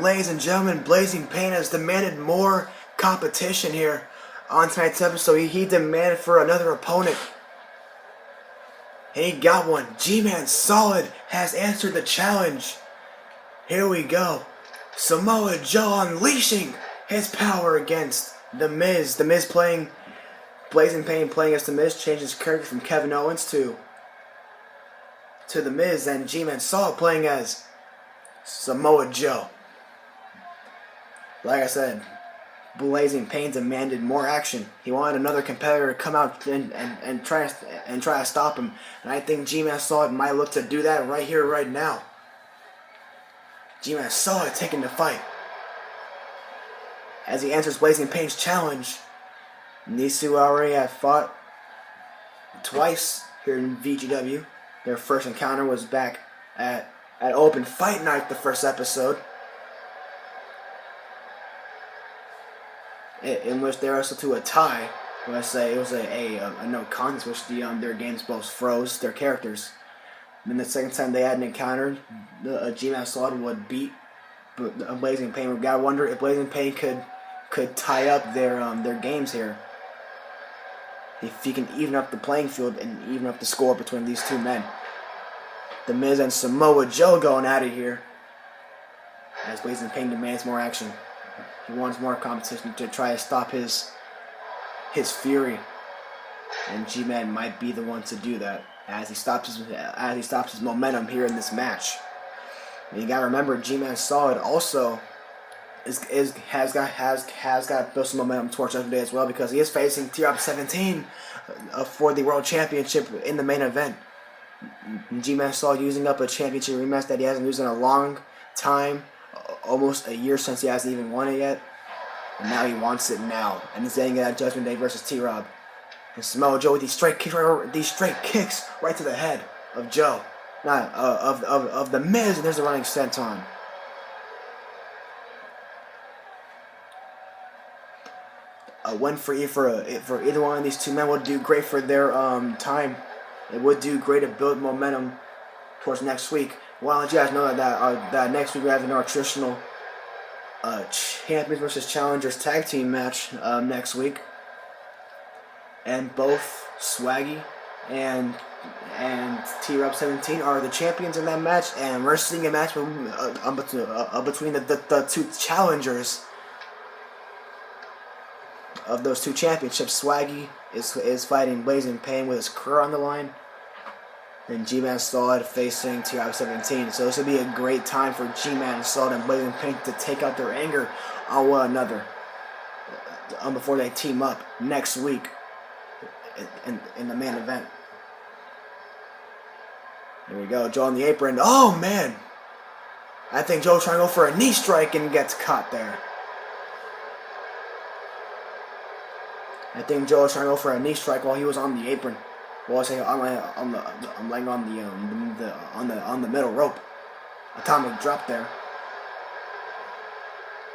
ladies and gentlemen, Blazing Pain has demanded more competition here on tonight's episode. He demanded for another opponent. And he got one. GmanSolid has answered the challenge. Here we go. Samoa Joe unleashing his power against The Miz. The Miz playing, Blazing Pain playing as The Miz, changed his character from Kevin Owens to The Miz, and GmanSolid playing as Samoa Joe. Like I said, Blazing Pain demanded more action. He wanted another competitor to come out and try to stop him. And I think GmanSolid might look to do that right here, right now. GmanSolid taking the fight as he answers Blazing Pain's challenge. And these two already have fought twice here in VGW. Their first encounter was back at Open Fight Night, the first episode, in which they wrestled to a tie. Let's say it was a no contest, which their games both froze their characters. And then the second time they had an encounter, GmanSolid would beat Blazing Pain. We gotta wonder if Blazing Pain could tie up their games here. If he can even up the playing field and even up the score between these two men. The Miz and Samoa Joe going at it here as Blazing Pain demands more action. He wants more competition to try to stop his fury, and G-Man might be the one to do that as he stops his momentum here in this match. And you gotta remember, GmanSolid also has got built some momentum towards us today as well, because he is facing T-Rob 17 for the World Championship in the main event. GmanSolid using up a championship rematch that he hasn't used in a long time, almost a year since he hasn't even won it yet, and now he wants it now, and he's getting it at Judgment Day versus T-Rob. And Samoa Joe with these straight kicks right to the head of Joe, not of the Miz, and there's a running senton. A win for either one of these two men would do great for their time. It would do great to build momentum towards next week. Well, I'll let you guys know that next week we have our traditional Champions versus Challengers tag team match next week. And both Swaggy and T-Rob 17 are the champions in that match, and we're seeing a match between the two challengers of those two championships. Swaggy is fighting Blazing Pain with his career on the line, and GmanSolid facing T-Rob 17. So this would be a great time for GmanSolid and Blazing Pain to take out their anger on one another before they team up next week in the main event. Here we go, Joe on the apron. Oh man, I think Joe's trying to go for a knee strike and gets caught there. I think Joe was trying to go for a knee strike while he was on the apron. Well, I say I'm laying on the middle rope. Atomic drop there,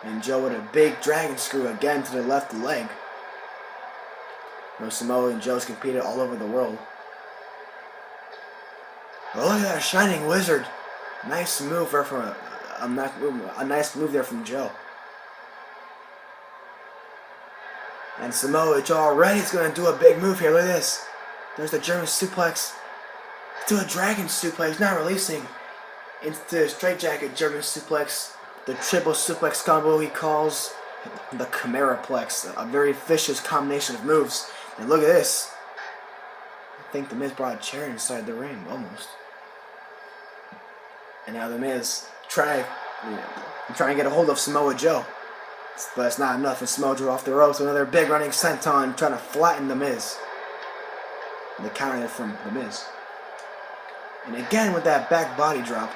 and Joe with a big dragon screw again to the left leg. Samoa and Joe's competed all over the world. Oh, look at that shining wizard! Nice move there from a nice move there from Joe. And Samoa Joe already is going to do a big move here. Look at this. There's the German suplex to a dragon suplex, not releasing into the straightjacket German suplex, the triple suplex combo he calls the Chimeraplex. A very vicious combination of moves. And look at this. I think the Miz brought a chair inside the ring, almost. And now the Miz trying to get a hold of Samoa Joe. But it's not enough, and Samoa Joe off the ropes. Another big running senton trying to flatten the Miz. And the counter from the Miz. And again with that back body drop.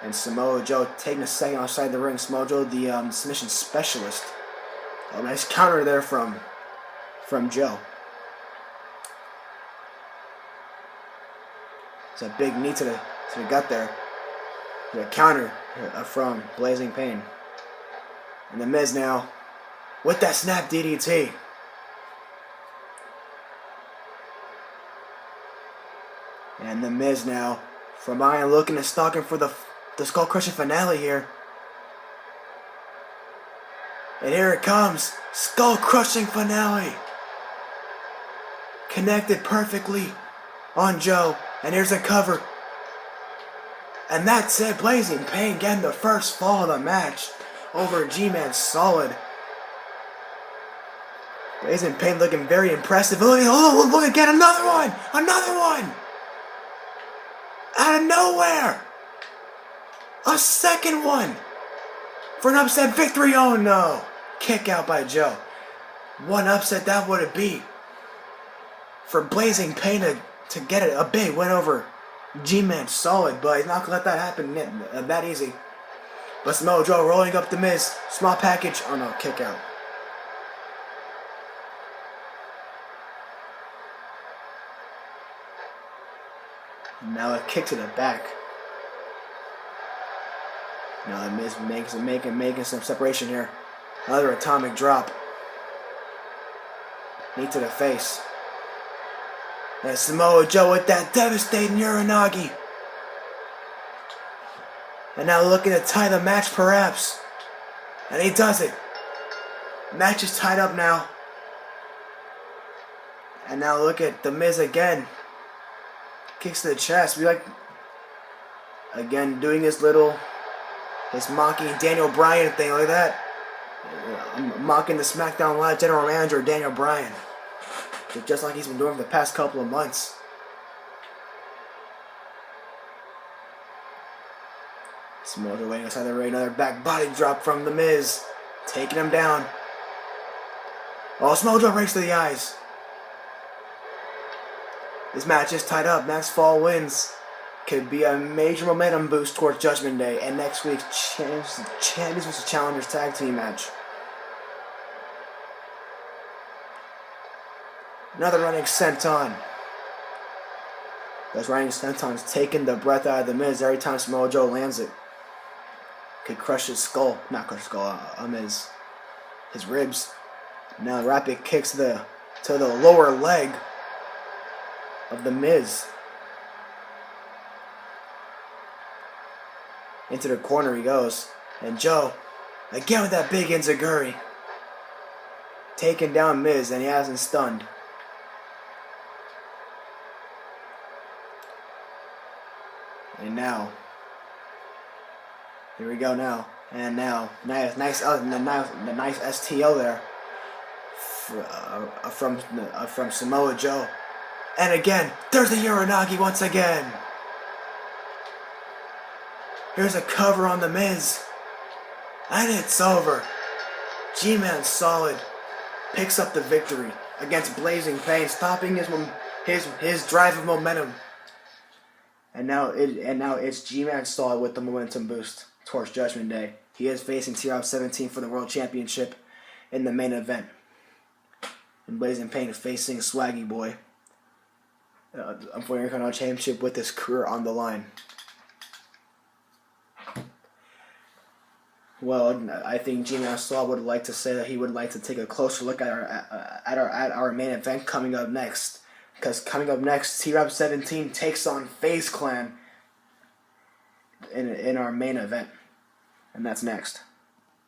And Samoa Joe taking a second outside the ring. Samoa Joe, the submission specialist. A nice counter there from Joe. It's a big knee to the gut there. The counter from Blazing Pain. And the Miz now with that snap DDT. And the Miz now from behind looking and stalking for the skull crushing finale here. And here it comes. Skull-crushing finale. Connected perfectly on Joe. And here's a cover. And that's it. BlazingPain getting the first fall of the match over GmanSolid. BlazingPain looking very impressive. Oh, look again. Another one. Another one. Out of nowhere. A second one. For an upset victory. Oh no. Kick out by Joe. One upset that would it be for BlazingPain to get a big win over GmanSolid, but he's not gonna let that happen that easy. But Samoa Joe rolling up the Miz, small package. Oh no, kick out. Now a kick to the back. Now the Miz making some separation here. Another atomic drop. Knee to the face. And Samoa Joe with that devastating Uranagi. And now looking to tie the match perhaps. And he does it. Match is tied up now. And now look at the Miz again. Kicks to the chest. We like again doing his mocking Daniel Bryan thing like that. Mocking the SmackDown Live General Manager Daniel Bryan. Just like he's been doing for the past couple of months. Samoa Joe waiting outside the ring. Another back body drop from the Miz. Taking him down. Oh, Samoa Joe rakes to the eyes. This match is tied up. Next fall wins. Could be a major momentum boost towards Judgment Day and next week's Champions vs. Challengers Tag Team match. Another running senton. Those running sentons taking the breath out of the Miz every time Samoa Joe lands it. Could crush his skull. Not crush his skull, his ribs. Now rapid kicks to the lower leg of the Miz. Into the corner he goes. And Joe, again with that big enziguri. Taking down Miz, and he hasn't stunned. And now, here we go now. And now, nice STO there from Samoa Joe. And again, there's the Uranagi once again. Here's a cover on the Miz. And it's over. GmanSolid picks up the victory against BlazingPain, stopping his drive of momentum. And now it's GmanSolid with the momentum boost towards Judgment Day. He is facing TR 17 for the World Championship in the main event. And BlazingPain is facing Swaggy Boy. For the Intercontinental Championship with his career on the line. Well, I think GmanSolid would like to say that he would like to take a closer look at our main event coming up next. Because coming up next, TR 17 takes on FaZe Clan in our main event. And that's next.